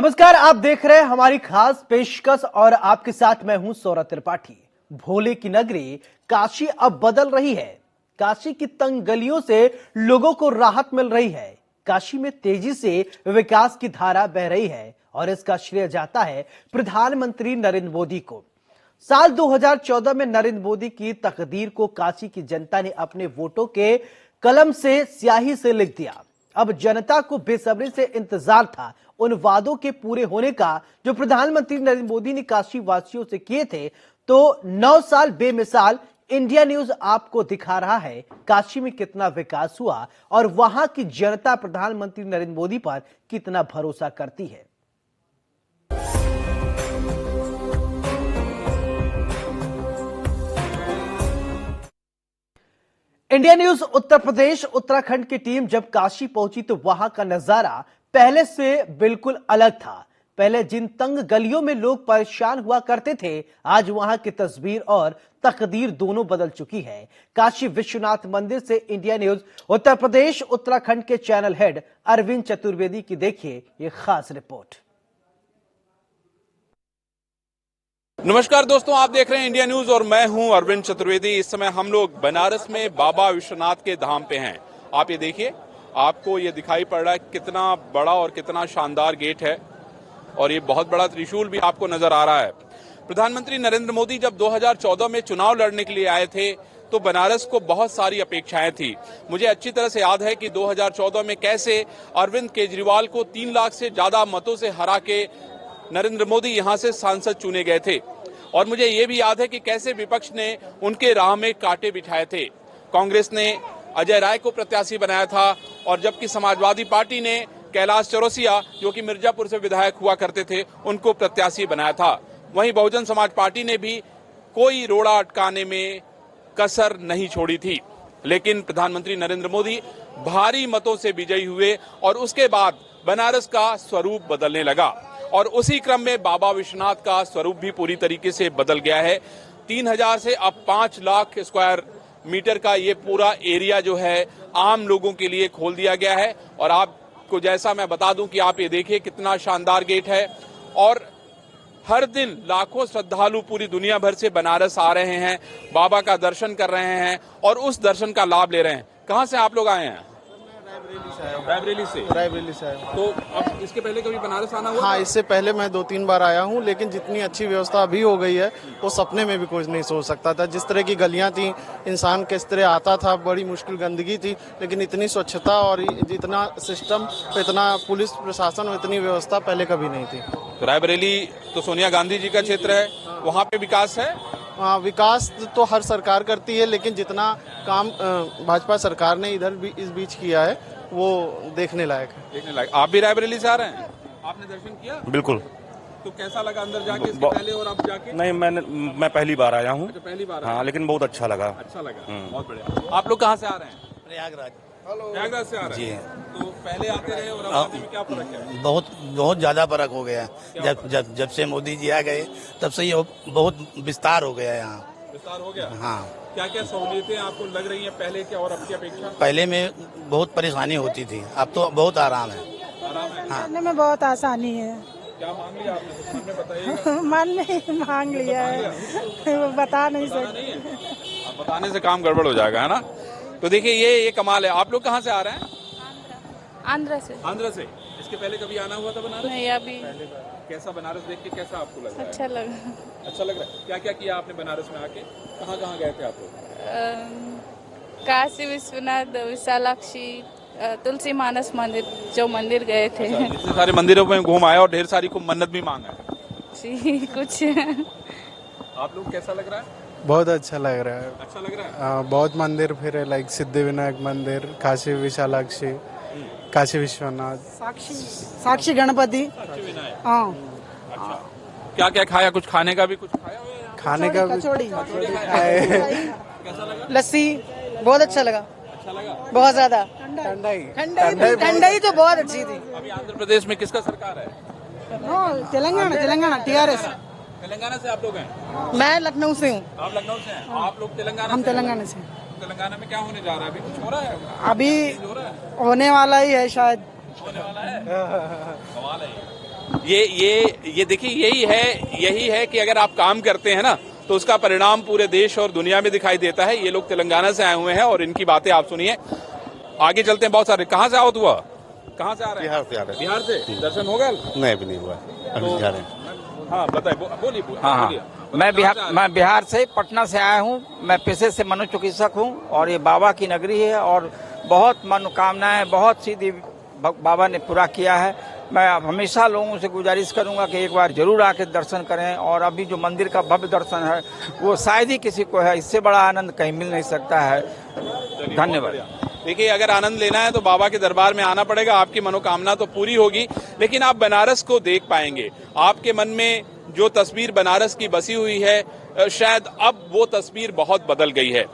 नमस्कार, आप देख रहे हैं हमारी खास पेशकश और आपके साथ मैं हूं सौरभ त्रिपाठी। भोले की नगरी काशी अब बदल रही है। काशी की तंग गलियों से लोगों को राहत मिल रही है। काशी में तेजी से विकास की धारा बह रही है और इसका श्रेय जाता है प्रधानमंत्री नरेंद्र मोदी को। साल 2014 में नरेंद्र मोदी की तकदीर को काशी की जनता ने अपने वोटों के कलम से स्याही से लिख दिया। अब जनता को बेसब्री से इंतजार था उन वादों के पूरे होने का जो प्रधानमंत्री नरेंद्र मोदी ने काशी वासियों से किए थे। तो 9 साल बेमिसाल इंडिया न्यूज आपको दिखा रहा है काशी में कितना विकास हुआ और वहां की जनता प्रधानमंत्री नरेंद्र मोदी पर कितना भरोसा करती है। इंडिया न्यूज उत्तर प्रदेश उत्तराखंड की टीम जब काशी पहुंची तो वहां का नजारा पहले से बिल्कुल अलग था। पहले जिन तंग गलियों में लोग परेशान हुआ करते थे, आज वहां की तस्वीर और तकदीर दोनों बदल चुकी है। काशी विश्वनाथ मंदिर से इंडिया न्यूज उत्तर प्रदेश उत्तराखंड के चैनल हेड अरविंद चतुर्वेदी की देखिए ये खास रिपोर्ट। नमस्कार दोस्तों, आप देख रहे हैं इंडिया न्यूज और मैं हूं अरविंद चतुर्वेदी। इस समय हम लोग बनारस में बाबा विश्वनाथ के धाम पे हैं। आप ये देखिए, आपको ये दिखाई पड़ रहा है कितना बड़ा और कितना शानदार गेट है और ये बहुत बड़ा त्रिशूल भी आपको नजर आ रहा है। प्रधानमंत्री नरेंद्र मोदी जब 2014 में चुनाव लड़ने के लिए आए थे तो बनारस को बहुत सारी अपेक्षाएं थी। मुझे अच्छी तरह से याद है कि 2014 में कैसे अरविंद केजरीवाल को 3 लाख से ज्यादा मतों से हरा के नरेंद्र मोदी यहां से सांसद चुने गए थे और मुझे ये भी याद है कि कैसे विपक्ष ने उनके राह में कांटे बिछाए थे। कांग्रेस ने अजय राय को प्रत्याशी बनाया था और जबकि समाजवादी पार्टी ने कैलाश चौरसिया, जो कि मिर्जापुर से विधायक हुआ करते थे, उनको प्रत्याशी बनाया था। वहीं बहुजन समाज पार्टी ने भी कोई रोड़ा अटकाने में कसर नहीं छोड़ी थी। लेकिन प्रधानमंत्री नरेंद्र मोदी भारी मतों से विजयी हुए और उसके बाद बनारस का स्वरूप बदलने लगा और उसी क्रम में बाबा विश्वनाथ का स्वरूप भी पूरी तरीके से बदल गया है। 3000 से अब 5 लाख स्क्वायर मीटर का ये पूरा एरिया जो है आम लोगों के लिए खोल दिया गया है। और आपको जैसा मैं बता दूं कि आप ये देखिए कितना शानदार गेट है और हर दिन लाखों श्रद्धालु पूरी दुनिया भर से बनारस आ रहे हैं, बाबा का दर्शन कर रहे हैं और उस दर्शन का लाभ ले रहे हैं। कहाँ से आप लोग आए हैं? रायबरेली से आया। तो अब इसके पहले कभी बनारस आना हुआ? हाँ, इससे पहले मैं 2-3 बार आया हूँ, लेकिन जितनी अच्छी व्यवस्था अभी हो गई है वो सपने में भी कोई नहीं सोच सकता था। जिस तरह की गलियाँ थी, इंसान किस तरह आता था, बड़ी मुश्किल गंदगी थी, लेकिन इतनी स्वच्छता और इतना सिस्टम, इतना पुलिस प्रशासन और इतनी व्यवस्था पहले कभी नहीं थी। तो रायबरेली तो सोनिया गांधी जी का क्षेत्र है, वहाँ पे विकास है? हाँ, विकास तो हर सरकार करती है, लेकिन जितना काम भाजपा सरकार ने इधर भी इस बीच किया है वो देखने लायक है। आप भी रायबरेली से आ रहे हैं? आपने दर्शन किया? बिल्कुल। तो कैसा लगा अंदर जाके, इसके पहले और अब जाके? नहीं, मैं पहली बार आया हूँ। अच्छा, पहली बार? हाँ, लेकिन बहुत अच्छा लगा। बहुत बढ़िया। आप लोग कहाँ से आ रहे हैं? प्रयागराज से आ रहे हैं जी। तो पहले आते रहे और अब आने में क्या फर्क है? बहुत ज्यादा फर्क हो गया। जब से मोदी जी आ गए तब से ये बहुत विस्तार हो गया यहाँ। विस्तार हो गया? हाँ। क्या क्या सहूलियतें आपको लग रही हैं पहले के और अब की अपेक्षा? पहले में बहुत परेशानी होती थी, अब तो बहुत आराम है। आराम है? हाँ। करने में बहुत आसानी है। क्या मांग लिया आपने? कुछ मन में बताइएगा। मन में मांग लिया है, वो बता नहीं सकते। आप बताने से काम गड़बड़ हो जाएगा, है ना? तो देखिए ये कमाल है। आप लोग कहाँ से आ रहे हैं? आंध्रा से। आंध्रा से। इसके पहले कभी आना हुआ था बनारस? नहीं, अभी। कैसा बनारस देख के कैसा आपको लग रहा है? अच्छा लगा। अच्छा लग रहा है। क्या क्या किया आपने बनारस में आके? कहाँ कहाँ गए थे आप लोग? काशी विश्वनाथ, विशालाक्षी, तुलसी मानस मंदिर, जो मंदिर गए थे। इतने सारे मंदिरों में घूम आए और ढेर सारी को मन्नत भी मांगा है जी, कुछ। आप लोग कैसा लग रहा है? बहुत अच्छा लग रहा है। अच्छा लग रहा है। बहुत मंदिर फिर लाइक सिद्धिविनायक मंदिर, काशी विशालाक्षी, काशी विश्वनाथ, साक्षी गणपति। हाँ। अच्छा, क्या क्या खाया? कुछ खाने का भी कुछ खाया? खाने का भी कचौड़ी, कैसा लगा? लस्सी, बहुत अच्छा लगा। अच्छा लगा? बहुत ज्यादा ठंडाई तो बहुत अच्छी थी। अभी आंध्र प्रदेश में किसका सरकार है? तेलंगाना TRS। तेलंगाना से आप लोग हैं? मैं लखनऊ से हूँ। आप लखनऊ से हैं? आप लोग तेलंगाना? हम तेलंगाना से। तेलंगाना में क्या होने जा रहा है? अभी कुछ हो रहा है? अभी होने वाला ही है शायद। होने वाला है? कमाल है। ये देखिए यही है कि अगर आप काम करते हैं ना तो उसका परिणाम पूरे देश और दुनिया में दिखाई देता है। ये लोग तेलंगाना से आए हुए हैं और इनकी बातें आप सुनिए। आगे चलते हैं। बहुत सारे कहाँ से आओ हुआ, कहाँ से आ रहे हैं? बिहार से आ रहे हैं। बिहार से। दर्शन हो गए? नहीं, अभी नहीं हुआ, अभी जा रहे हैं। हाँ बताइए, बोलिए। हाँ, मैं बिहार से, पटना से आया हूँ। मैं पेशे से मनोचिकित्सक हूँ और ये बाबा की नगरी है और बहुत मनोकामनाएं, बहुत सीधी बाबा ने पूरा किया है। मैं हमेशा लोगों से गुजारिश करूंगा कि एक बार जरूर आके दर्शन करें। और अभी जो मंदिर का भव्य दर्शन है वो शायद ही किसी को है, इससे बड़ा आनंद कहीं मिल नहीं सकता है। धन्यवाद। देखिए, अगर आनंद लेना है तो बाबा के दरबार में आना पड़ेगा, आपकी मनोकामना तो पूरी होगी। लेकिन आप बनारस को देख पाएंगे। आपके मन में जो तस्वीर बनारस की बसी हुई है, शायद अब वो तस्वीर बहुत बदल गई है।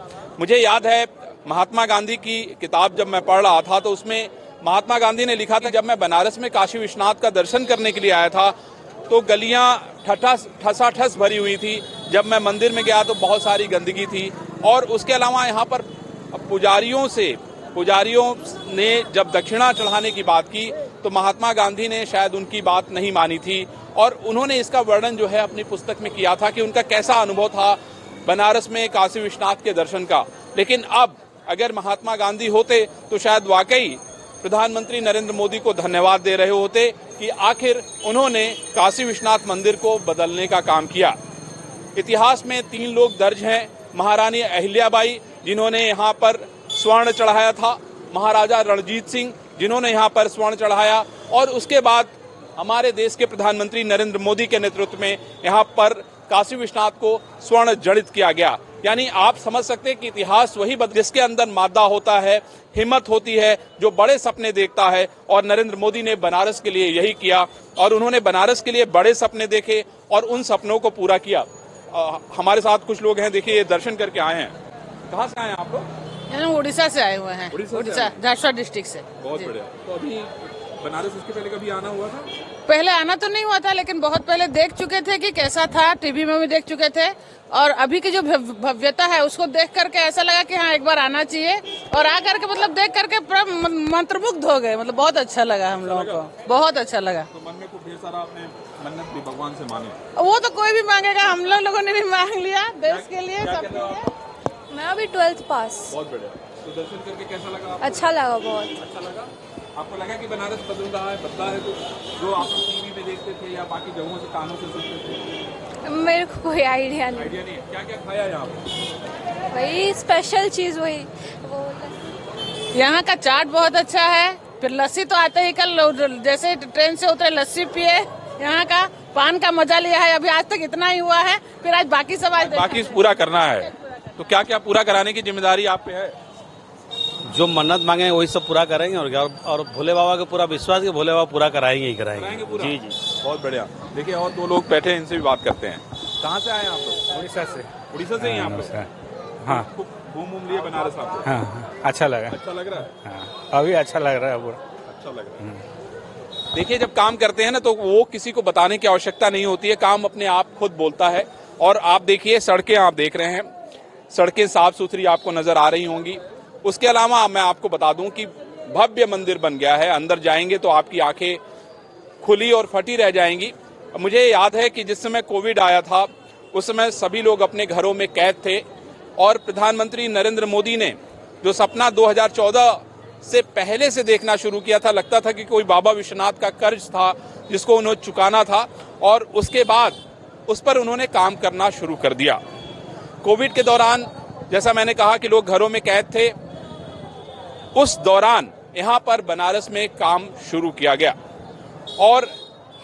मुझे याद है महात्मा गांधी की किताब जब मैं पढ़ रहा था तो उसमें महात्मा गांधी ने लिखा था, जब मैं बनारस में काशी विश्वनाथ का दर्शन करने के लिए आया था तो गलियां ठसाठस भरी हुई थी। जब मैं मंदिर में गया तो बहुत सारी गंदगी थी। और उसके अलावा यहाँ पर पुजारियों ने जब दक्षिणा चढ़ाने की बात की तो महात्मा गांधी ने शायद उनकी बात नहीं मानी थी। और उन्होंने इसका वर्णन जो है अपनी पुस्तक में किया था कि उनका कैसा अनुभव था बनारस में काशी विश्वनाथ के दर्शन का। लेकिन अब अगर महात्मा गांधी होते तो शायद वाकई प्रधानमंत्री नरेंद्र मोदी को धन्यवाद दे रहे होते कि आखिर उन्होंने काशी विश्वनाथ मंदिर को बदलने का काम किया। इतिहास में 3 लोग दर्ज हैं। महारानी अहिल्याबाई जिन्होंने यहाँ पर स्वर्ण चढ़ाया था, महाराजा रणजीत सिंह जिन्होंने यहाँ पर स्वर्ण चढ़ाया, और उसके बाद हमारे देश के प्रधानमंत्री नरेंद्र मोदी के नेतृत्व में यहाँ पर काशी विश्वनाथ को स्वर्ण जड़ित किया गया। यानी आप समझ सकते हैं कि इतिहास वही जिसके अंदर मादा होता है, हिम्मत होती है, जो बड़े सपने देखता है। और नरेंद्र मोदी ने बनारस के लिए यही किया और उन्होंने बनारस के लिए बड़े सपने देखे और उन सपनों को पूरा किया। हमारे साथ कुछ लोग हैं, देखिए दर्शन करके आए हैं। कहाँ से आए हैं आप लोग? उड़ीसा से आए हुए हैं। उड़ीसा झारसुगुड़ा डिस्ट्रिक्ट से। बहुत बढ़िया। तो अभी बनारस इसके पहले कभी आना हुआ था? पहले आना तो नहीं हुआ था, लेकिन बहुत पहले देख चुके थे कि कैसा था, टीवी में भी देख चुके थे। और अभी की जो भव्यता है उसको देख करके ऐसा लगा कि हाँ एक बार आना चाहिए। और आ करके मतलब देख करके पूरा मंत्रमुग्ध हो गए। मतलब बहुत अच्छा लगा हम लोगों को, बहुत अच्छा लगा। तो मन में कुछ ढेर सारा आपने मन्नत भी भगवान से मांगी? वो तो कोई भी मांगेगा, हम लोगों ने भी मांग लिया देश के लिए, सब के लिए। मैं अभी 12th पास। बहुत बढ़िया। तो दर्शन करके कैसा लगा आपको? अच्छा लगा, बहुत अच्छा लगा। आपको लगा कि बनारस बदल रहा है, बदला है कुछ जो आप टीवी में देखते थे या बाकी जगहों से कानों से सुनते थे? मेरे को कोई आइडिया नहीं। आइडिया नहीं है। क्या क्या खाया यहाँ पे? वही स्पेशल चीज वही वो यहाँ का चाट बहुत अच्छा है। फिर लस्सी तो आते ही कल जैसे ट्रेन से उतरे लस्सी पिए। यहाँ का पान का मजा लिया है। अभी आज तक इतना ही हुआ है, फिर आज बाकी सब आज बाकी पूरा करना है। तो क्या क्या पूरा कराने की जिम्मेदारी आप पे है? जो मन्नत मांगे वही सब पूरा करेंगे। और भोले बाबा का पूरा विश्वास कि भोले बाबा पूरा कराएंगे ही कराएंगे पूरा? जी। बहुत बढ़िया। देखिए और 2 लोग बैठे हैं, इनसे भी बात करते हैं। कहाँ से आए हैं आप लोग? उड़ीसा से। उड़ीसा से ही आप लोग? हाँ। घूम लिए बनारस आप? हाँ, अच्छा लगा। अच्छा लग रहा है? हाँ, अभी अच्छा लग रहा है पूरा। अच्छा लग रहा है। देखिए जब काम करते हैं ना तो वो किसी को बताने की आवश्यकता नहीं होती है, काम अपने आप खुद बोलता है। और आप देखिए सड़कें आप देख रहे हैं, सड़कें साफ सुथरी आपको नजर आ रही होंगी। उसके अलावा मैं आपको बता दूं कि भव्य मंदिर बन गया है। अंदर जाएंगे तो आपकी आंखें खुली और फटी रह जाएंगी। मुझे याद है कि जिस समय कोविड आया था उस समय सभी लोग अपने घरों में कैद थे और प्रधानमंत्री नरेंद्र मोदी ने जो सपना 2014 से पहले से देखना शुरू किया था, लगता था कि कोई बाबा विश्वनाथ का कर्ज था जिसको उन्हें चुकाना था, और उसके बाद उस पर उन्होंने काम करना शुरू कर दिया। कोविड के दौरान जैसा मैंने कहा कि लोग घरों में कैद थे, उस दौरान यहाँ पर बनारस में काम शुरू किया गया और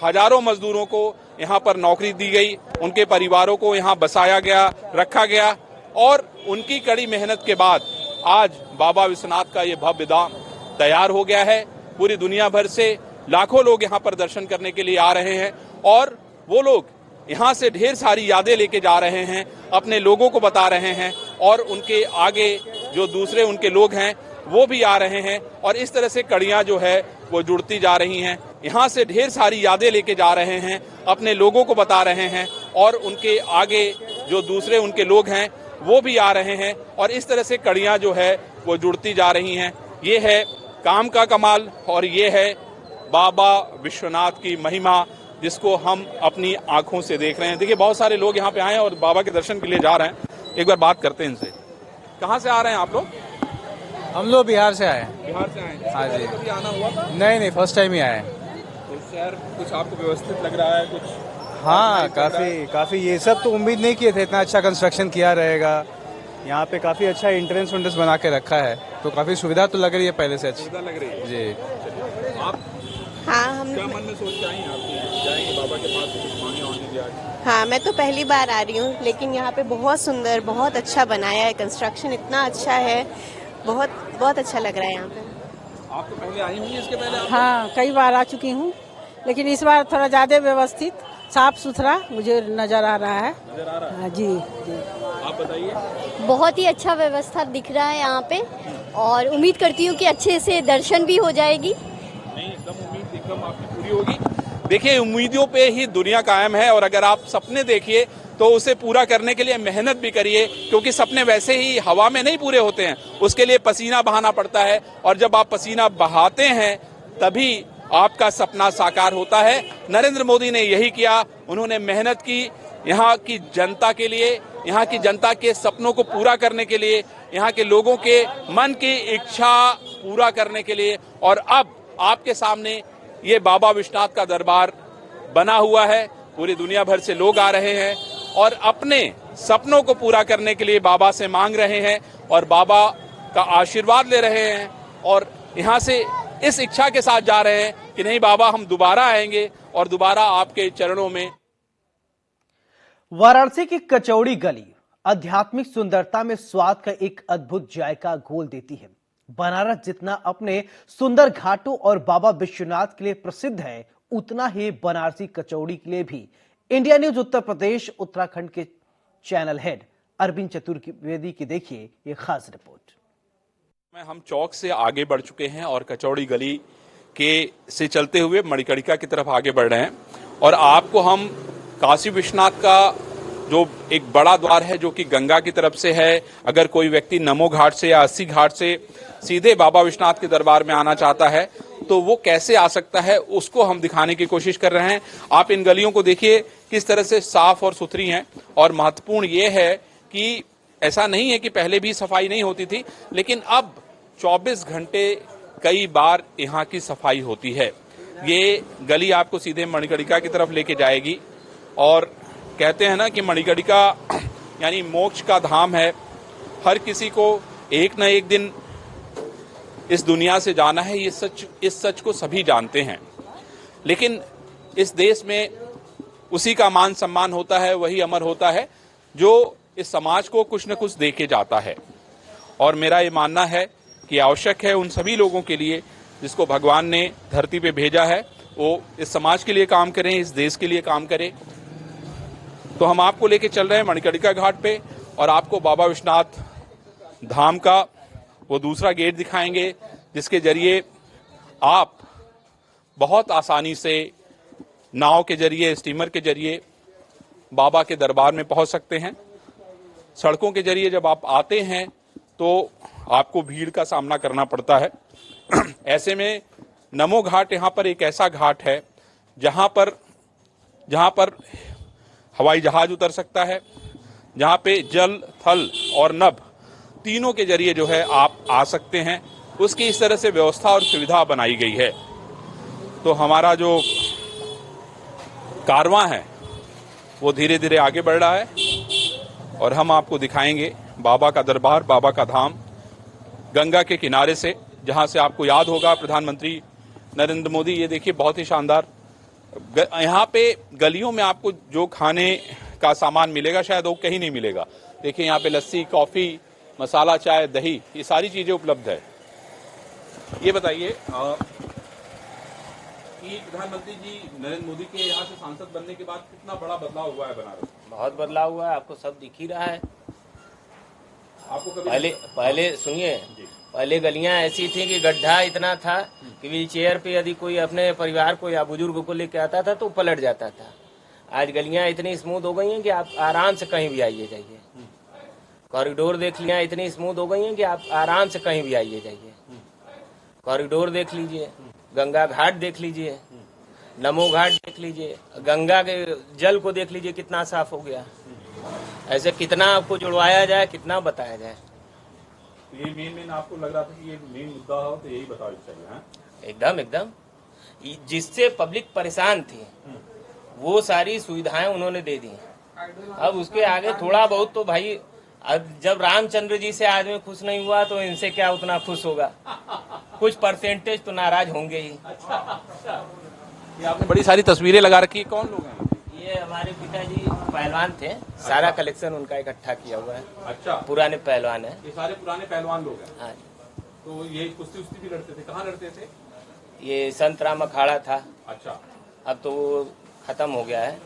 हजारों मजदूरों को यहाँ पर नौकरी दी गई, उनके परिवारों को यहाँ बसाया गया, रखा गया, और उनकी कड़ी मेहनत के बाद आज बाबा विश्वनाथ का ये भव्य धाम तैयार हो गया है। पूरी दुनिया भर से लाखों लोग यहाँ पर दर्शन करने के लिए आ रहे हैं और वो लोग यहाँ से ढेर सारी यादें लेके जा रहे हैं, अपने लोगों को बता रहे हैं, और उनके आगे जो दूसरे उनके लोग हैं वो भी आ रहे हैं, और इस तरह से कड़ियाँ जो है वो जुड़ती जा रही हैं। यहाँ से ढेर सारी यादें लेके जा रहे हैं, अपने लोगों को बता रहे हैं, और उनके आगे जो दूसरे उनके लोग हैं वो भी आ रहे हैं, और इस तरह से कड़ियाँ जो है वो जुड़ती जा रही हैं। ये है काम का कमाल और ये है बाबा विश्वनाथ की महिमा जिसको हम अपनी आंखों से देख रहे हैं। देखिए बहुत सारे लोग यहाँ पे आए हैं और बाबा के दर्शन के लिए जा रहे हैं। एक बार बात करते हैं इनसे। कहाँ से आ रहे हैं आप लोग? हम लोग बिहार से आए। बिहार से आए हैं? हाँ जी। कभी आना हुआ था? नहीं, फर्स्ट टाइम ही आए। तो शहर कुछ आपको व्यवस्थित लग रहा है कुछ? हाँ, काफी ये सब तो उम्मीद नहीं किए थे, इतना अच्छा कंस्ट्रक्शन किया रहेगा। यहाँ पे काफी अच्छा एंट्रेंस बना के रखा है, तो काफी सुविधा तो लग रही है पहले से अच्छी। सुविधा लग रही है जी। आप हाँ, हम क्या मन में सोच के आई हैं? आप जाएंगे बाबा के पास कुछ मांगे वांगे भी आज? हाँ, मैं तो पहली बार आ रही हूँ, लेकिन यहाँ पे बहुत सुंदर, बहुत अच्छा बनाया है, कंस्ट्रक्शन इतना अच्छा है, बहुत अच्छा लग रहा है यहाँ पे। आप तो पहले आई हुई इसके पहले? हाँ, कई बार आ चुकी हूँ, लेकिन इस बार थोड़ा ज्यादा व्यवस्थित, साफ सुथरा मुझे नजर आ रहा है। नजर आ रहा है? हाँ, जी। आप बताइए। बहुत ही अच्छा व्यवस्था दिख रहा है यहाँ पे, और उम्मीद करती हूँ कि अच्छे से दर्शन भी हो जाएगी। नहीं, एकदम उम्मीद एकदम आपकी पूरी होगी। देखिए उम्मीदों पे ही दुनिया कायम है, और अगर आप सपने देखिए तो उसे पूरा करने के लिए मेहनत भी करिए, क्योंकि सपने वैसे ही हवा में नहीं पूरे होते हैं, उसके लिए पसीना बहाना पड़ता है, और जब आप पसीना बहाते हैं तभी आपका सपना साकार होता है। नरेंद्र मोदी ने यही किया, उन्होंने मेहनत की यहाँ की जनता के लिए, यहाँ की जनता के सपनों को पूरा करने के लिए, यहाँ के लोगों के मन की इच्छा पूरा करने के लिए, और अब आपके सामने ये बाबा विश्वनाथ का दरबार बना हुआ है। पूरी दुनिया भर से लोग आ रहे हैं और अपने सपनों को पूरा करने के लिए बाबा से मांग रहे हैं और बाबा का आशीर्वाद ले रहे हैं, और यहाँ से इस इच्छा के साथ जा रहे हैं कि नहीं बाबा हम दोबारा आएंगे और दोबारा आपके चरणों में। वाराणसी की कचौड़ी गली आध्यात्मिक सुंदरता में स्वाद का एक अद्भुत जायका घोल देती है। बनारस जितना अपने सुंदर घाटों और बाबा विश्वनाथ के लिए प्रसिद्ध है, उतना ही बनारसी कचौड़ी के लिए भी इंडिया न्यूज उत्तर प्रदेश उत्तराखंड के चैनल हेड अरविंद चतुर्वेदी की देखिए ये खास रिपोर्ट। हम चौक से आगे बढ़ चुके हैं और कचौड़ी गली के से चलते हुए मणिकर्णिका की तरफ आगे बढ़ रहे हैं, और आपको हम काशी विश्वनाथ का जो एक बड़ा द्वार है जो कि गंगा की तरफ से है, अगर कोई व्यक्ति नमो घाट से या 80 घाट से सीधे बाबा विश्वनाथ के दरबार में आना चाहता है तो वो कैसे आ सकता है, उसको हम दिखाने की कोशिश कर रहे हैं। आप इन गलियों को देखिए किस तरह से साफ और सुथरी हैं, और महत्वपूर्ण ये है कि ऐसा नहीं है कि पहले भी सफाई नहीं होती थी, लेकिन अब 24 घंटे कई बार यहाँ की सफाई होती है। ये गली आपको सीधे मणिकर्णिका की तरफ लेके जाएगी, और कहते हैं ना कि मणिकर्णिका यानी मोक्ष का धाम है। हर किसी को एक न एक दिन इस दुनिया से जाना है, इस सच को सभी जानते हैं, लेकिन इस देश में उसी का मान सम्मान होता है, वही अमर होता है जो इस समाज को कुछ न कुछ देके जाता है। और मेरा ये मानना है कि आवश्यक है उन सभी लोगों के लिए जिसको भगवान ने धरती पे भेजा है, वो इस समाज के लिए काम करें, इस देश के लिए काम करें। तो हम आपको लेके चल रहे हैं मणिकर्णिका घाट पे, और आपको बाबा विश्वनाथ धाम का वो दूसरा गेट दिखाएंगे जिसके जरिए आप बहुत आसानी से नाव के जरिए, स्टीमर के जरिए बाबा के दरबार में पहुंच सकते हैं। सड़कों के जरिए जब आप आते हैं तो आपको भीड़ का सामना करना पड़ता है। ऐसे में नमो घाट यहाँ पर एक ऐसा घाट है जहाँ पर हवाई जहाज उतर सकता है, जहाँ पे जल, थल और नभ तीनों के जरिए जो है आप आ सकते हैं। उसकी इस तरह से व्यवस्था और सुविधा बनाई गई है। तो हमारा जो कारवां है वो धीरे धीरे आगे बढ़ रहा है, और हम आपको दिखाएंगे बाबा का दरबार, बाबा का धाम, गंगा के किनारे से, जहां से आपको याद होगा प्रधानमंत्री नरेंद्र मोदी, ये देखिए बहुत ही शानदार, यहाँ पे गलियों में आपको जो खाने का सामान मिलेगा शायद वो कहीं नहीं मिलेगा। देखिए यहाँ पे लस्सी, कॉफी, मसाला चाय, दही, ये सारी चीजें उपलब्ध है। ये बताइए कि प्रधानमंत्री जी नरेंद्र मोदी के यहाँ से सांसद बनने के बाद कितना बड़ा बदलाव हुआ है बनारस? बहुत बदलाव हुआ है, आपको सब दिख ही रहा है। आपको कभी पहले सुनिए, पहले गलियां ऐसी थी कि गड्ढा इतना था कि व्हील चेयर पे यदि कोई अपने परिवार को या बुजुर्ग को लेके आता था तो पलट जाता था। आज गलियां इतनी स्मूथ हो गई हैं कि आप आराम से कहीं भी आइए जाइए। कॉरिडोर देख लिया, इतनी स्मूथ हो गई हैं कि आप आराम से कहीं भी आइए जाइए। कॉरिडोर देख लीजिए, गंगा घाट देख लीजिए, नमो घाट देख लीजिए, गंगा के जल को देख लीजिए कितना साफ हो गया। ऐसे कितना आपको जुड़वाया जाए, कितना बताया जाए। ये मेन आपको लग रहा था कि ये मेन मुद्दा हो तो यही बताना चाहिए। हाँ? एकदम जिससे पब्लिक परेशान थी वो सारी सुविधाएं उन्होंने दे दी। अब उसके आगे थोड़ा बहुत तो भाई, अब जब रामचंद्र जी से आदमी खुश नहीं हुआ तो इनसे क्या उतना खुश होगा। कुछ परसेंटेज तो नाराज होंगे ही। ये आपने बड़ी सारी तस्वीरें लगा रखी है, कौन लोग हैं? ये हमारे पिताजी पहलवान थे, सारा कलेक्शन उनका इकट्ठा किया हुआ है। अच्छा, पुराने पहलवान है। ये सारे पुराने पहलवान लोग हैं। हाँ। तो ये कुश्ती भी लड़ते थे, कहाँ लड़ते थे? ये संत राम अखाड़ा था। अच्छा, अब तो वो खत्म हो गया है।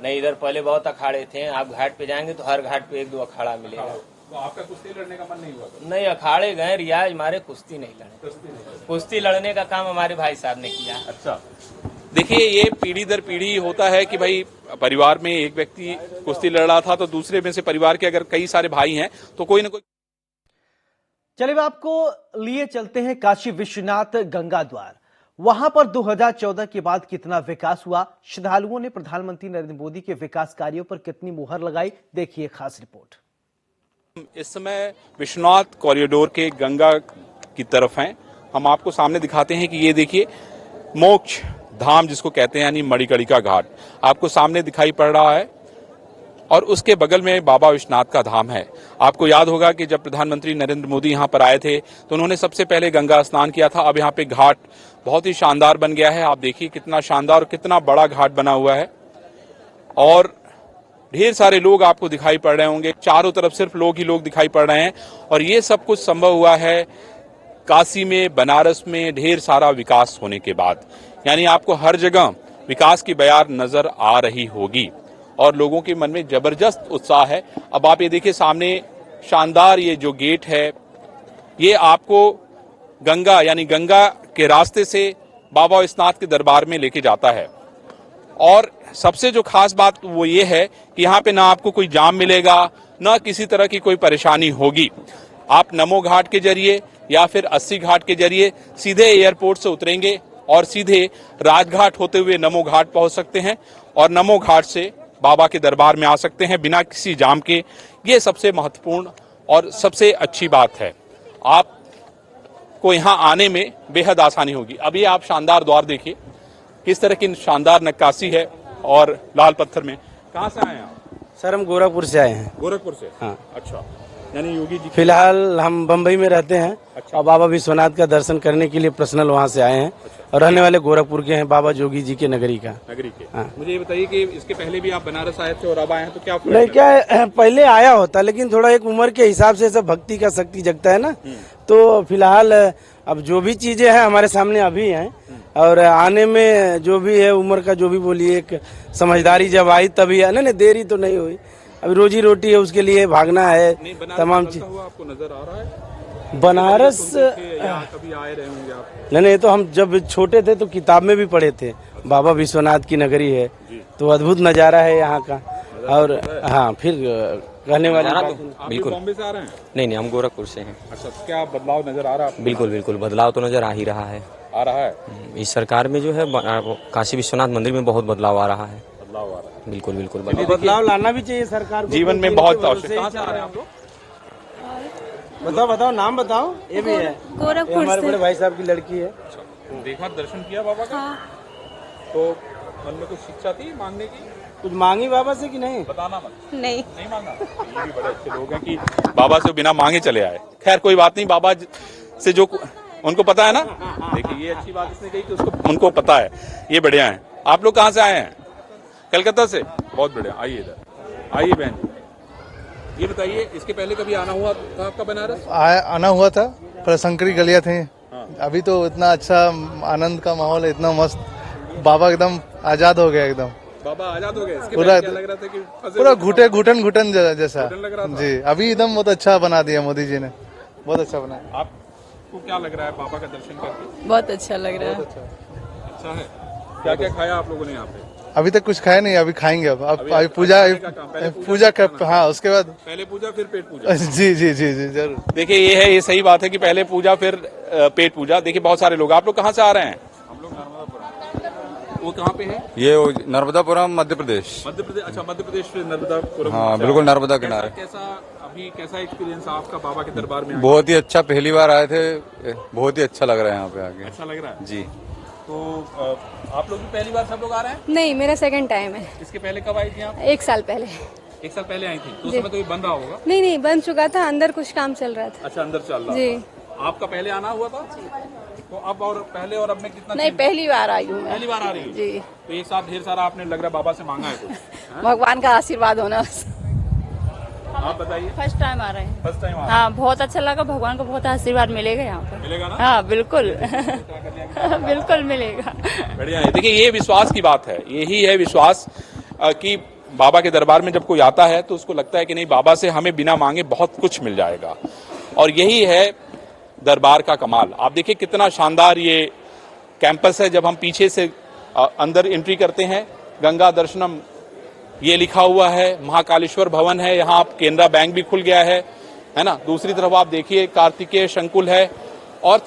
नहीं, इधर पहले बहुत अखाड़े थे। आप घाट पे जाएंगे तो हर घाट पे 1-2 अखाड़ा मिलेगा। तो आपका कुश्ती लड़ने का मन नहीं हुआ? नहीं, अखाड़े गए, रियाज मारे, कुश्ती नहीं लड़े। कुश्ती लड़ने का काम हमारे भाई साहब ने किया। अच्छा, देखिए ये पीढ़ी दर पीढ़ी होता है कि भाई परिवार में एक व्यक्ति कुश्ती लड़ रहा था तो दूसरे में से परिवार के अगर कई सारे भाई हैं तो कोई ना कोई। चलिए आपको लिए चलते हैं काशी विश्वनाथ गंगा द्वार। वहां पर 2014 के बाद कितना विकास हुआ, श्रद्धालुओं ने प्रधानमंत्री नरेंद्र मोदी के विकास कार्यों पर कितनी मुहर लगाई, देखिए खास रिपोर्ट। इस समय विश्वनाथ कॉरिडोर के गंगा की तरफ हैं। हम आपको सामने दिखाते हैं कि ये देखिए मोक्ष धाम जिसको कहते हैं, यानी मणिकर्णिका घाट आपको सामने दिखाई पड़ रहा है और उसके बगल में बाबा विश्वनाथ का धाम है। आपको याद होगा कि जब प्रधानमंत्री नरेंद्र मोदी यहाँ पर आए थे तो उन्होंने सबसे पहले गंगा स्नान किया था। अब यहाँ पे घाट बहुत ही शानदार बन गया है। आप देखिए कितना शानदार और कितना बड़ा घाट बना हुआ है और ढेर सारे लोग आपको दिखाई पड़ रहे होंगे। चारों तरफ सिर्फ लोग ही लोग दिखाई पड़ रहे हैं और ये सब कुछ संभव हुआ है काशी में, बनारस में ढेर सारा विकास होने के बाद। यानी आपको हर जगह विकास की बयार नजर आ रही होगी और लोगों के मन में जबरदस्त उत्साह है। अब आप ये देखिए सामने शानदार ये जो गेट है, ये आपको गंगा यानी गंगा के रास्ते से बाबा विश्वनाथ के दरबार में लेके जाता है। और सबसे जो खास बात वो ये है कि यहाँ पे ना आपको कोई जाम मिलेगा, ना किसी तरह की कोई परेशानी होगी। आप नमो घाट के जरिए या फिर 80 घाट के जरिए सीधे एयरपोर्ट से उतरेंगे और सीधे राजघाट होते हुए नमो घाट पहुंच सकते हैं और नमो घाट से बाबा के दरबार में आ सकते हैं बिना किसी जाम के। ये सबसे महत्वपूर्ण और सबसे अच्छी बात है। आपको यहाँ आने में बेहद आसानी होगी। अभी आप शानदार द्वार देखिए, किस तरह की शानदार नक्काशी है और लाल पत्थर में। कहाँ से आए हैं आप? सर हम गोरखपुर से आए हैं। गोरखपुर से? हाँ। अच्छा, यानी योगी जी फिलहाल हम बम्बई में रहते हैं। अच्छा। और बाबा विश्वनाथ का दर्शन करने के लिए पर्सनल वहाँ से आए हैं। अच्छा। और रहने वाले गोरखपुर के हैं, बाबा जोगी जी के नगरी के। हाँ। मुझे ये बताइए कि इसके पहले भी आप बनारस आए थे और अब आए हैं तो क्या फर्क नहीं, क्या है, पहले आया होता लेकिन थोड़ा एक उम्र के हिसाब से सब भक्ति का शक्ति जगता है ना। तो फिलहाल अब जो भी चीजें हैं हमारे सामने अभी हैं और आने में जो भी है उम्र का जो भी बोलिए एक समझदारी जब आई तभी है। नहीं देरी तो नहीं हुई, अभी रोजी रोटी है उसके लिए भागना है। तमाम चीज आपको नजर आ रहा है? बनारस कभी आए रहे होंगे आप? नहीं, तो हम जब छोटे थे तो किताब में भी पढ़े थे बाबा विश्वनाथ की नगरी है, तो अद्भुत नजारा है यहाँ का। और हाँ, फिर कहने वाली बिल्कुल। बॉम्बे से आ रहे हैं? नहीं, हम गोरखपुर से हैं। अच्छा, क्या बदलाव नजर आ रहा है? बिल्कुल बदलाव तो नजर आ ही रहा है। आ रहा है? इस सरकार में जो है काशी विश्वनाथ मंदिर में बहुत बदलाव आ रहा है। बदलाव आ रहा है? बिल्कुल बदलाव लाना भी चाहिए सरकार को। जीवन में बहुत आवश्यक। कहाँ से आ रहे हैं आप लोग? बताओ नाम बताओ। ये भी है गोरखपुर हमारे से। बड़े भाई साहब की लड़की है। देखा, दर्शन किया बाबा का? हाँ। तो मन में कुछ शिक्षा थी मांगने की? कुछ मांगी बाबा से कि नहीं? बताना मत। नहीं मांगा। ये भी बड़े अच्छे लोग हैं कि बाबा से बिना मांगे चले आए। खैर कोई बात नहीं, बाबा से जो उनको पता है ना। देखिए ये अच्छी बात इसने कही कि उसको उनको पता है, ये बढ़िया है। आप लोग कहाँ से आए हैं? कलकत्ता से? बहुत बढ़िया, आइए इधर आइए। बहन जी ये बताइए, इसके पहले कभी आना हुआ था आपका बनारस? आना हुआ था, पर संकरी गलियां थी। अभी तो इतना अच्छा आनंद का माहौल है, इतना मस्त। बाबा एकदम आजाद हो गया, एकदम बाबा आजाद हो गए। इसके पूरा क्या लग रहा था कि पूरा घुटन जैसा लग रहा था। जी, अभी एकदम बहुत अच्छा बना दिया मोदी जी ने, बहुत अच्छा बनाया। आपको क्या लग रहा है बाबा का दर्शन करके? बहुत अच्छा लग रहा है। अच्छा है। क्या क्या खाया आप लोगों ने यहाँ पे? अभी तक कुछ खाया नहीं, अभी खाएंगे। अब अभी पूजा कर, हाँ उसके बाद पहले पूजा फिर पेट पूजा। जी जरूर। देखिए ये है, ये सही बात है कि पहले पूजा फिर पेट पूजा। देखिए बहुत सारे लोग। आप लोग कहाँ से आ रहे हैं? हम लोग वो कहाँ पे है? ये नर्मदापुरम मध्य प्रदेश। मध्य प्रदेश, अच्छा मध्य प्रदेश से नर्मदापुरम। हाँ बिल्कुल नर्मदा किनारे। कैसा एक्सपीरियंस आपका बाबा के दरबार में? बहुत ही अच्छा, पहली बार आए थे, बहुत ही अच्छा लग रहा है यहाँ पे आके। अच्छा लग रहा है जी। तो आप लोग भी पहली बार सब लोग आ रहे हैं? नहीं, मेरा सेकंड टाइम है। इसके पहले कब आई थी आप? 1 साल पहले। 1 साल पहले आई थी तो उस समय तो ये बन रहा होगा? नहीं, बन चुका था, अंदर कुछ काम चल रहा था। अच्छा, अंदर चल रहा जी। था। आपका पहले आना हुआ था? तो अब और पहले और अब में कितना? नहीं, पहली बार आई हूँ। पहली बार आ रही है जी। तो एक साथ ढेर सारा आपने लग रहा बाबा से मांगा है कुछ? भगवान का आशीर्वाद होना। आप बताइए। फर्स्ट टाइम आ रहे हैं। फर्स्ट टाइम आ? हाँ, बहुत अच्छा लगा, भगवान का बहुत आशीर्वाद मिलेगा यहाँ पर। मिलेगा ना? हाँ बिल्कुल। बिल्कुल मिलेगा। बढ़िया है। देखिए ये विश्वास की बात है, यही है विश्वास कि बाबा के दरबार में जब कोई आता है तो उसको लगता है कि नहीं, बाबा से हमें बिना मांगे बहुत कुछ मिल जाएगा। और यही है दरबार का कमाल। आप देखिए कितना शानदार ये कैंपस है। जब हम पीछे से अंदर एंट्री करते हैं, गंगा दर्शनम ये लिखा हुआ है, महाकालेश्वर भवन है, यहाँ केनरा बैंक भी खुल गया है ना। दूसरी तरफ आप देखिए कार्तिकेय संकुल है और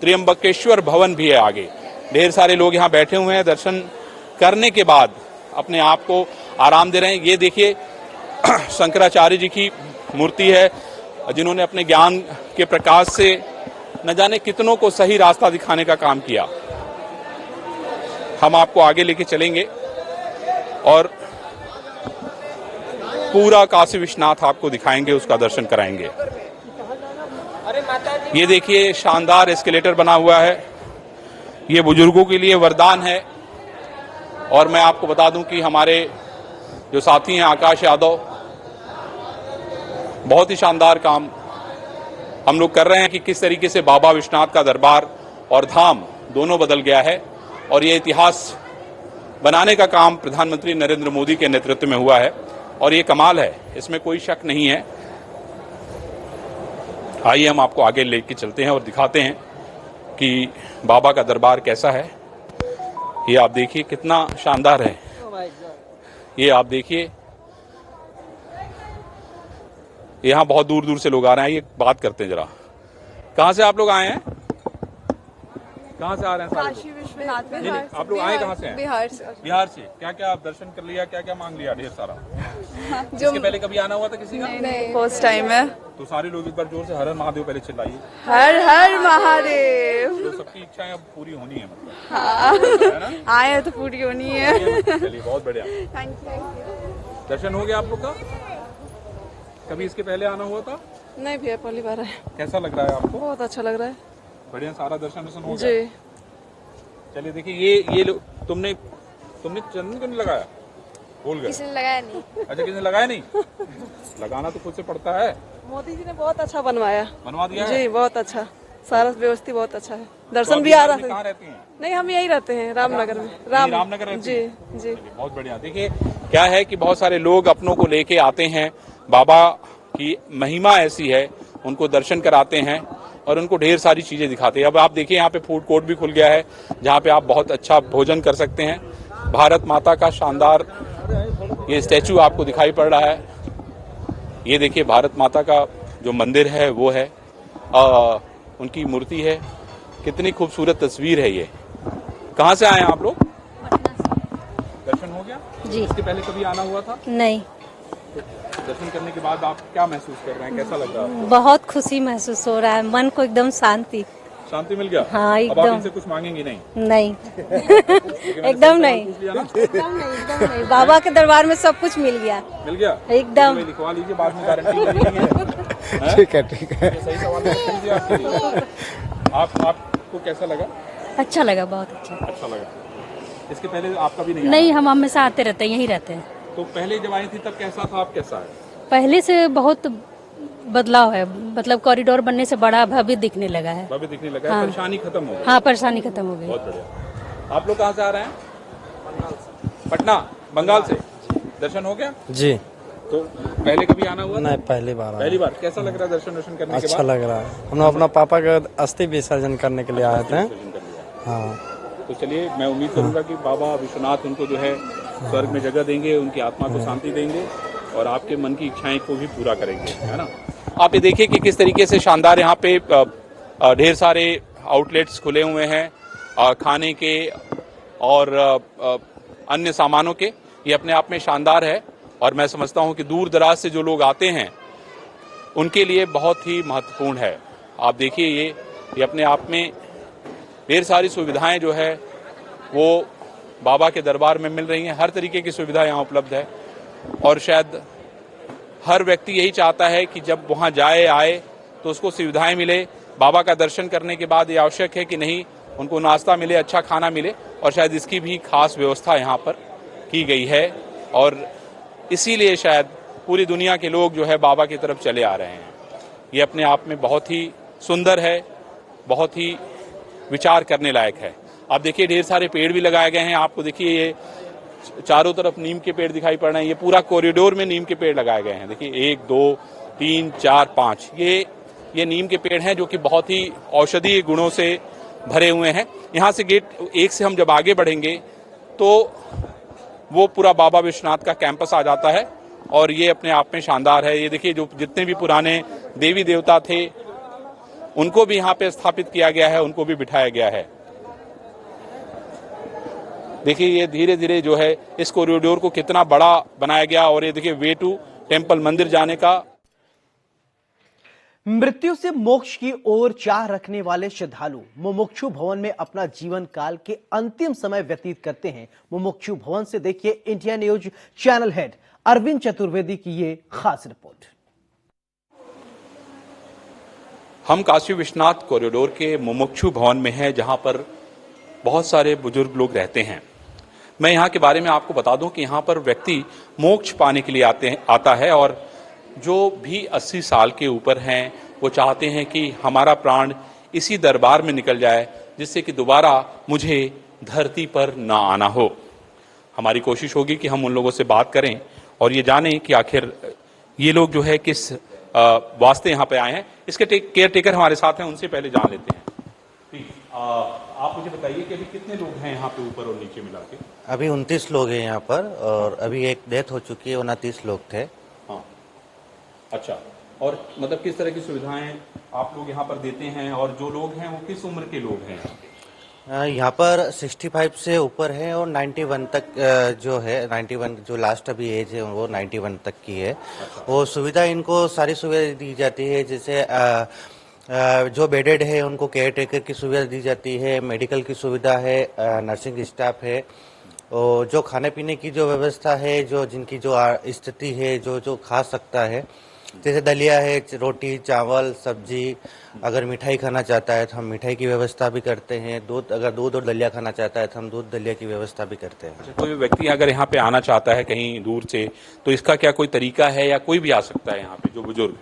त्र्यंबकेश्वर भवन भी है आगे। ढेर सारे लोग यहाँ बैठे हुए हैं, दर्शन करने के बाद अपने आप को आराम दे रहे हैं। ये देखिए शंकराचार्य जी की मूर्ति है, जिन्होंने अपने ज्ञान के प्रकाश से न जाने कितनों को सही रास्ता दिखाने का काम किया। हम आपको आगे लेके चलेंगे और पूरा काशी विश्वनाथ आपको दिखाएंगे, उसका दर्शन कराएंगे। ये देखिए शानदार एस्केलेटर बना हुआ है, ये बुजुर्गों के लिए वरदान है। और मैं आपको बता दूं कि हमारे जो साथी हैं आकाश यादव, बहुत ही शानदार काम हम लोग कर रहे हैं कि किस तरीके से बाबा विश्वनाथ का दरबार और धाम दोनों बदल गया है। और ये इतिहास बनाने का काम प्रधानमंत्री नरेंद्र मोदी के नेतृत्व में हुआ है और ये कमाल है, इसमें कोई शक नहीं है। आइए हम आपको आगे लेके चलते हैं और दिखाते हैं कि बाबा का दरबार कैसा है। ये आप देखिए कितना शानदार है। ये आप देखिए यहाँ बहुत दूर दूर से लोग आ रहे हैं। ये बात करते हैं जरा, कहाँ से आप लोग आए हैं? कहाँ से आ रहे हैं? काशी विश्वनाथ। नहीं, आप लोग आए कहाँ से हैं? बिहार से। बिहार से। क्या क्या आप दर्शन कर लिया, क्या क्या मांग लिया? ढेर सारा। जो इसके पहले कभी आना हुआ था किसी का? नहीं, फर्स्ट टाइम है। तो सारे लोग एक बार जोर से हर हर महादेव पहले चिल्लाइए। हर हर महादेव। तो सबकी इच्छाएं अब पूरी होनी है, मतलब हाँ, आए हैं तो पूरी होनी है। चलिए बहुत बढ़िया। Thank you. दर्शन हो गया आप लोग का? कभी इसके पहले आना हुआ था? नहीं भैया, पहली बार है। कैसा लग रहा है आपको? बहुत अच्छा लग रहा है। बढ़िया, सारा दर्शन हो गया? जी। चलिए देखिए ये तुमने चंदन क्यों नहीं लगाया? भूल गए? किसी ने लगाया नहीं। अच्छा, किसी ने लगाया नहीं? लगाना तो खुद से पड़ता है। मोदी जी ने बहुत अच्छा बनवाया। बनवा दिया है? जी, बहुत अच्छा, सारा व्यवस्था बहुत अच्छा है। दर्शन भी आ रहा है। कहाँ रहती हैं? नहीं, हम यही रहते हैं, रामनगर में। रामनगर रहती जी हैं? जी। बहुत बढ़िया। देखिए क्या है कि बहुत सारे लोग अपनों को लेके आते हैं, बाबा की महिमा ऐसी है, उनको दर्शन कराते हैं और उनको ढेर सारी चीजें दिखाते हैं। अब आप देखिए यहाँ पे फूड कोर्ट भी खुल गया है, जहाँ पे आप बहुत अच्छा भोजन कर सकते हैं। भारत माता का शानदार ये स्टैचू आपको दिखाई पड़ रहा है। ये देखिए भारत माता का जो मंदिर है वो है, उनकी मूर्ति है। कितनी खूबसूरत तस्वीर है ये। कहाँ से आए हैं आप लोग? दर्शन हो गया जी। इसके पहले कभी आना हुआ था? नहीं। दर्शन करने के बाद आप क्या महसूस कर रहे हैं, कैसा लग रहा है आपको? बहुत खुशी महसूस हो रहा है, मन को एकदम शांति मिल गया? हाँ, अब एकदम। आप इनसे कुछ मांगेंगी नहीं? नहीं। एकदम नहीं। एकदम नहीं। बाबा के दरबार में सब कुछ मिल गया। मिल गया एकदम। लिखवा लीजिए, बाद में गारंटी। ठीक है ठीक है। सही सवाल है आपके लिए। आपको कैसा लगा? अच्छा लगा, बहुत अच्छा। अच्छा लगा। इसके पहले आपका भी नहीं, हम हमेशा आते रहते हैं, यहीं रहते हैं। तो पहले जब आई थी तब कैसा था, अब कैसा है? पहले से बहुत बदलाव है, मतलब कॉरिडोर बनने से बड़ा भव्य दिखने लगा है। भव्य दिखने लगा है। हाँ। परेशानी खत्म हो गई? हाँ, परेशानी खत्म हो गई। बहुत बढ़िया। आप लोग कहाँ से आ रहे हैं? पटना, बंगाल से। दर्शन हो गया? जी। तो पहले कभी आना हुआ? नहीं, पहली बार। पहली बार। कैसा लग रहा है दर्शन करने के बाद? अच्छा लग रहा है। हम अपना पापा का अस्थि विसर्जन करने के लिए आए थे। हाँ। तो चलिए, मैं उम्मीद करूंगा कि बाबा विश्वनाथ उनको जो है स्वर्ग में जगह देंगे, उनकी आत्मा को शांति देंगे और आपके मन की इच्छाएं को भी पूरा करेंगे, है ना। आप ये देखिए कि किस तरीके से शानदार यहाँ पे ढेर सारे आउटलेट्स खुले हुए हैं खाने के और अन्य सामानों के, ये अपने आप में शानदार है। और मैं समझता हूं कि दूर दराज से जो लोग आते हैं उनके लिए बहुत ही महत्वपूर्ण है। आप देखिए ये अपने आप में ढेर सारी सुविधाएं जो है वो बाबा के दरबार में मिल रही हैं। हर तरीके की सुविधा यहाँ उपलब्ध है और शायद हर व्यक्ति यही चाहता है कि जब वहाँ जाए आए तो उसको सुविधाएं मिले। बाबा का दर्शन करने के बाद ये आवश्यक है कि नहीं उनको नाश्ता मिले, अच्छा खाना मिले, और शायद इसकी भी खास व्यवस्था यहाँ पर की गई है। और इसीलिए शायद पूरी दुनिया के लोग जो है बाबा की तरफ चले आ रहे हैं। ये अपने आप में बहुत ही सुंदर है, बहुत ही विचार करने लायक है। आप देखिए ढेर सारे पेड़ भी लगाए गए हैं। आपको देखिए ये चारों तरफ नीम के पेड़ दिखाई पड़ रहे हैं। ये पूरा कॉरिडोर में नीम के पेड़ लगाए गए हैं। देखिए 1 2 3 4 5 ये नीम के पेड़ हैं जो कि बहुत ही औषधीय गुणों से भरे हुए हैं। यहाँ से गेट 1 से हम जब आगे बढ़ेंगे तो वो पूरा बाबा विश्वनाथ का कैंपस आ जाता है और ये अपने आप में शानदार है। ये देखिए जो जितने भी पुराने देवी देवता थे उनको भी यहाँ पे स्थापित किया गया है, उनको भी बिठाया गया है। देखिए ये धीरे धीरे जो है इस कॉरिडोर को कितना बड़ा बनाया गया। और ये देखिए वे टू टेम्पल मंदिर जाने का। मृत्यु से मोक्ष की ओर चाह रखने वाले श्रद्धालु मुमुक्षु भवन में अपना जीवन काल के अंतिम समय व्यतीत करते हैं। मुमुक्षु भवन से देखिए India News channel head Arvind Chaturvedi की ये खास रिपोर्ट। हम काशी विश्वनाथ कॉरिडोर के मुमुक्षु भवन में हैं, जहां पर बहुत सारे बुजुर्ग लोग रहते हैं। मैं यहाँ के बारे में आपको बता दूं कि यहाँ पर व्यक्ति मोक्ष पाने के लिए आता है और जो भी 80 साल के ऊपर हैं वो चाहते हैं कि हमारा प्राण इसी दरबार में निकल जाए जिससे कि दोबारा मुझे धरती पर ना आना हो। हमारी कोशिश होगी कि हम उन लोगों से बात करें और ये जानें कि आखिर ये लोग जो है किस वास्ते यहाँ पे आए हैं। इसके केयर टेकर हमारे साथ हैं, उनसे पहले जान लेते हैं। आप मुझे बताइए कि अभी कितने लोग हैं यहाँ पे ऊपर और नीचे मिला के? अभी 29 लोग हैं यहाँ पर और अभी एक डेथ हो चुकी है, 29 लोग थे। हाँ, अच्छा। और मतलब किस तरह की सुविधाएं आप लोग यहाँ पर देते हैं और जो लोग हैं वो किस उम्र के लोग हैं? यहाँ पर 65 से ऊपर है और 91 तक जो है 91 जो लास्ट अभी एज है वो 91 तक की है। वो सुविधा इनको सारी सुविधा दी जाती है, जैसे जो बेडेड है उनको केयर टेकर की सुविधा दी जाती है, मेडिकल की सुविधा है, नर्सिंग स्टाफ है, और जो खाने पीने की जो व्यवस्था है, जो जिनकी जो स्थिति है जो खा सकता है, जैसे दलिया है, रोटी चावल सब्जी। अगर मिठाई खाना चाहता है तो हम मिठाई की व्यवस्था भी करते हैं। अगर दूध और दलिया खाना चाहता है तो हम दूध दलिया की व्यवस्था भी करते हैं। अच्छा, कोई व्यक्ति अगर यहाँ पे आना चाहता है कहीं दूर से तो इसका क्या कोई तरीका है या कोई भी आ सकता है यहाँ पे जो बुजुर्ग?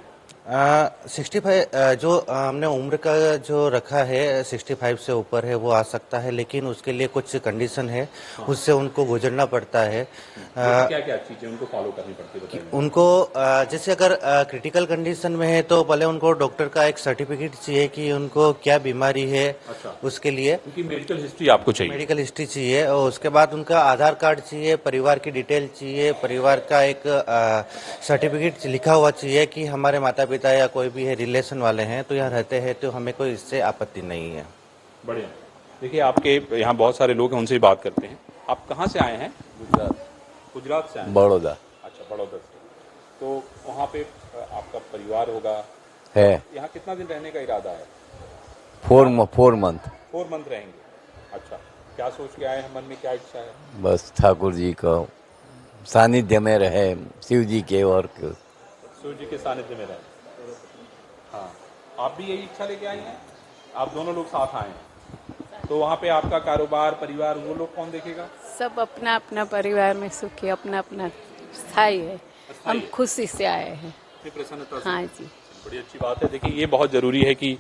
65 जो हमने उम्र का जो रखा है 65 से ऊपर है वो आ सकता है, लेकिन उसके लिए कुछ कंडीशन है, उससे उनको गुजरना पड़ता है। क्या क्या चीजें उनको फॉलो करनी पड़ती है? उनको जैसे अगर क्रिटिकल कंडीशन में है तो पहले उनको डॉक्टर का एक सर्टिफिकेट चाहिए कि उनको क्या बीमारी है। अच्छा। उसके लिए उनकी मेडिकल हिस्ट्री आपको चाहिए? मेडिकल हिस्ट्री चाहिए और उसके बाद उनका आधार कार्ड चाहिए, परिवार की डिटेल चाहिए, परिवार का एक सर्टिफिकेट लिखा हुआ चाहिए कि हमारे माता पिता या कोई भी है रिलेशन वाले हैं तो यहाँ रहते हैं, तो हमें कोई इससे आपत्ति नहीं है। बढ़िया। देखिए आपके यहाँ बहुत सारे लोग हैं, उनसे भी बात करते हैं। आप कहाँ से आए हैं? गुजरात से आए हैं? बड़ौदा। अच्छा, बड़ौदा से। तो वहाँ पे आपका परिवार होगा है। यहाँ कितना दिन रहने का इरादा है? 4 मंथ। 4 मंथ रहेंगे। अच्छा, क्या सोच के आए हैं? मन में क्या इच्छा है? बस ठाकुर जी का सानिध्य में रहे, शिव जी के और शिव जी के सानिध्य में रहे। हाँ, आप भी यही इच्छा लेके आई हैं? आप दोनों लोग साथ आए हैं तो वहाँ पे आपका कारोबार परिवार वो लोग कौन देखेगा? सब अपना अपना परिवार में सुखी अपना अपना स्थायी है। हम खुशी से आए हैं, प्रसन्नता से। हाँ जी, बड़ी अच्छी बात है। देखिए ये बहुत जरूरी है कि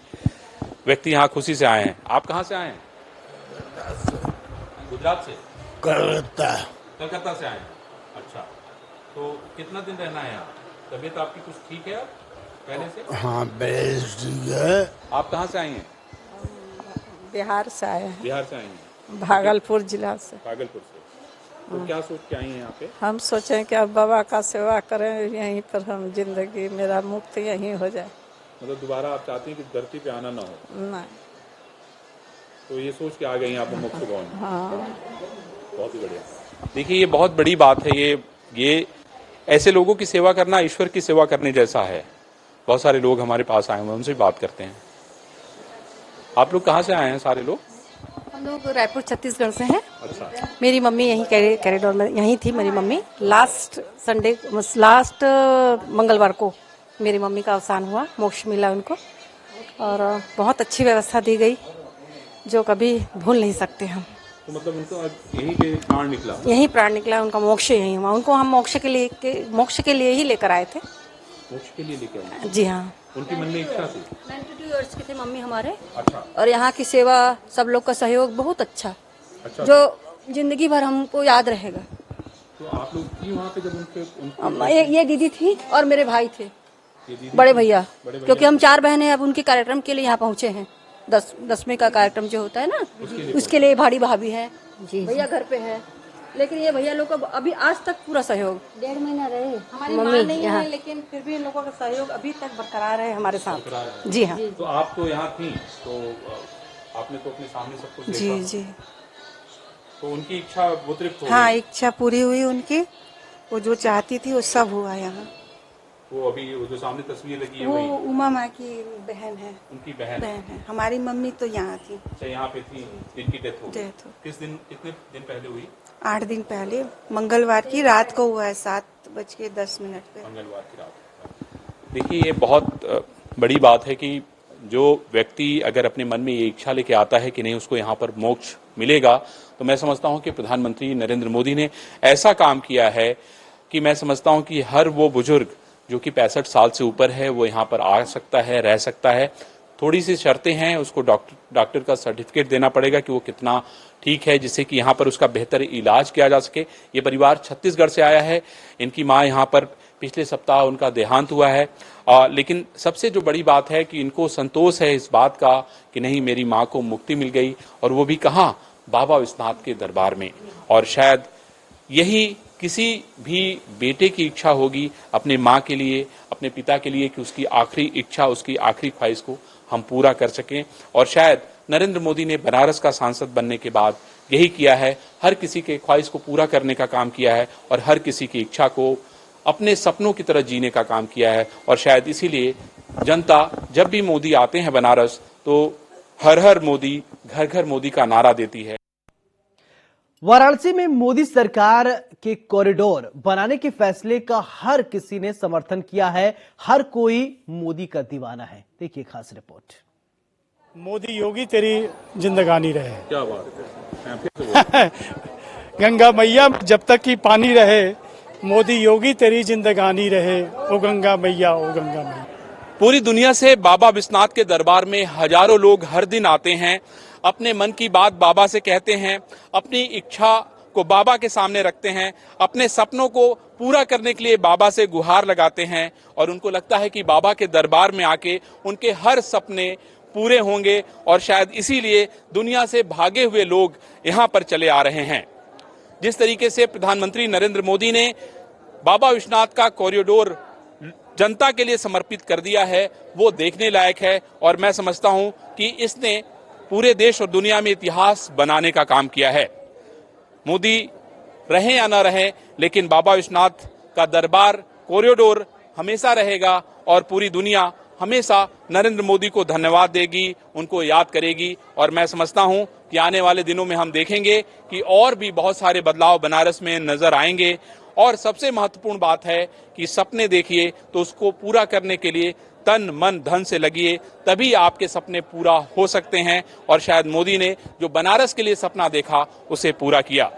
व्यक्ति यहाँ खुशी से आए हैं। आप कहाँ से आए हैं? गुजरात से? कलकत्ता से आए हैं। अच्छा, तो कितना दिन रहना है यहाँ? तबीयत आपकी कुछ ठीक है पहले से? हाँ, ठीक है। आप कहाँ से आई हैं? बिहार से आए हैं। बिहार से आई हैं? भागलपुर जिला से। भागलपुर से। तो क्या सोच के आई हैं यहाँ पे? हम सोचें कि अब बाबा का सेवा करें, यहीं पर हम जिंदगी मेरा मुक्त यहीं हो जाए। मतलब दोबारा आप चाहती हैं कि धरती पे आना ना हो? नहीं। तो ये सोच के आ गई आप मोक्ष भवन। हाँ। बहुत ही बढ़िया। देखिए ये बहुत बड़ी बात है, ये ऐसे लोगों की सेवा करना ईश्वर की सेवा करने जैसा है। बहुत सारे लोग हमारे पास आए हुए हैं, उनसे बात करते हैं। आप लोग कहाँ से आए हैं सारे लोग? हम लोग रायपुर छत्तीसगढ़ से हैं। अच्छा। मेरी मम्मी यहीं कैरिडोर में यहीं थी। मेरी मम्मी लास्ट मंगलवार को मेरी मम्मी का अवसान हुआ, मोक्ष मिला उनको, और बहुत अच्छी व्यवस्था दी गई जो कभी भूल नहीं सकते हम। तो मतलब उनको यहीं पे प्राण निकला? यहीं प्राण निकला, उनका मोक्ष यहीं हुआ। उनको हम मोक्ष के लिए ही लेकर आए थे। मोक्ष के लिए लेकर आए? जी हाँ। उनकी मन में इच्छा थी। 92 इयर्स के थे मम्मी हमारे। अच्छा। और यहाँ की सेवा, सब लोग का सहयोग बहुत अच्छा, जो जिंदगी भर हमको याद रहेगा। तो आप लोग थी वहाँ पे जब उनके ये दीदी थी और मेरे भाई थे, बड़े भैया, क्योंकि हम 4 बहनें अब उनके कार्यक्रम के लिए यहाँ पहुँचे हैं। 10वीं का कार्यक्रम जो होता है ना, उसके लिए भाड़ी भाभी है, भैया घर पे है। लेकिन ये भैया लोग का अभी आज तक पूरा सहयोग, 1.5 महीना रहे हमारी माँ नहीं है, लेकिन फिर भी इन लोगों का सहयोग अभी तक बरकरार है हमारे साथ। जी हाँ। तो आप तो यहाँ थी, तो आपने तो अपने सामने सब कुछ देखा। जी जी। तो उनकी इच्छा वो तृप्त हो गई? हाँ, इच्छा पूरी हुई उनकी। वो जो चाहती थी वो सब हुआ यहाँ। वो अभी वो जो सामने तस्वीर लगी है वो वही उमा माँ की बहन है। उनकी बहन है। हमारी मम्मी तो यहाँ थी। अच्छा, यहाँ पे थी जिनकी डेथ हो गई। किस दिन, कितने दिन पहले हुई? 8 दिन पहले, मंगलवार की रात को हुआ है, 7:10 पे। मंगलवार की रात। देखिए ये बहुत बड़ी बात है कि जो व्यक्ति अगर अपने मन में ये इच्छा लेके आता है कि नहीं उसको यहाँ पर मोक्ष मिलेगा, तो मैं समझता हूँ कि प्रधानमंत्री नरेंद्र मोदी ने ऐसा काम किया है कि मैं समझता हूँ कि हर वो बुजुर्ग जो कि 65 साल से ऊपर है वो यहाँ पर आ सकता है, रह सकता है। थोड़ी सी शर्तें हैं, उसको डॉक्टर का सर्टिफिकेट देना पड़ेगा कि वो कितना ठीक है, जिससे कि यहाँ पर उसका बेहतर इलाज किया जा सके। ये परिवार छत्तीसगढ़ से आया है, इनकी माँ यहाँ पर पिछले सप्ताह उनका देहांत हुआ है। लेकिन सबसे जो बड़ी बात है कि इनको संतोष है इस बात का कि नहीं मेरी माँ को मुक्ति मिल गई, और वो भी कहाँ, बाबा विश्वनाथ के दरबार में। और शायद यही किसी भी बेटे की इच्छा होगी अपने माँ के लिए, अपने पिता के लिए, कि उसकी आखिरी इच्छा, उसकी आखिरी ख्वाहिश को हम पूरा कर सकें। और शायद नरेंद्र मोदी ने बनारस का सांसद बनने के बाद यही किया है, हर किसी के ख्वाहिश को पूरा करने का काम किया है और हर किसी की इच्छा को अपने सपनों की तरह जीने का काम किया है। और शायद इसीलिए जनता जब भी मोदी आते हैं बनारस तो हर हर मोदी, घर घर मोदी का नारा देती है। वाराणसी में मोदी सरकार के कॉरिडोर बनाने के फैसले का हर किसी ने समर्थन किया है, हर कोई मोदी का दीवाना है। देखिए खास रिपोर्ट। मोदी योगी तेरी जिंदगानी रहे। क्या बात है। गंगा मैया जब तक की पानी रहे, मोदी योगी तेरी जिंदगानी रहे, ओ गंगा मैया, ओ गंगा मैया। पूरी दुनिया से बाबा विश्वनाथ के दरबार में हजारों लोग हर दिन आते हैं, अपने मन की बात बाबा से कहते हैं, अपनी इच्छा को बाबा के सामने रखते हैं, अपने सपनों को पूरा करने के लिए बाबा से गुहार लगाते हैं, और उनको लगता है कि बाबा के दरबार में आके उनके हर सपने पूरे होंगे। और शायद इसीलिए दुनिया से भागे हुए लोग यहाँ पर चले आ रहे हैं। जिस तरीके से प्रधानमंत्री नरेंद्र मोदी ने बाबा विश्वनाथ का कॉरिडोर जनता के लिए समर्पित कर दिया है, वो देखने लायक है। और मैं समझता हूं कि इसने पूरे देश और दुनिया में इतिहास बनाने का काम किया है। मोदी रहे या ना रहे, लेकिन बाबा विश्वनाथ का दरबार कॉरिडोर हमेशा रहेगा और पूरी दुनिया हमेशा नरेंद्र मोदी को धन्यवाद देगी, उनको याद करेगी। और मैं समझता हूं कि आने वाले दिनों में हम देखेंगे कि और भी बहुत सारे बदलाव बनारस में नजर आएंगे। और सबसे महत्वपूर्ण बात है कि सपने देखिए तो उसको पूरा करने के लिए तन मन धन से लगिए, तभी आपके सपने पूरा हो सकते हैं। और शायद मोदी ने जो बनारस के लिए सपना देखा उसे पूरा किया।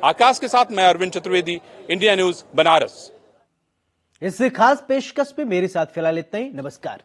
आकाश के साथ मैं अरविंद चतुर्वेदी, इंडिया न्यूज बनारस। इस खास पेशकश में मेरे साथ फिलहाल इतना ही। नमस्कार।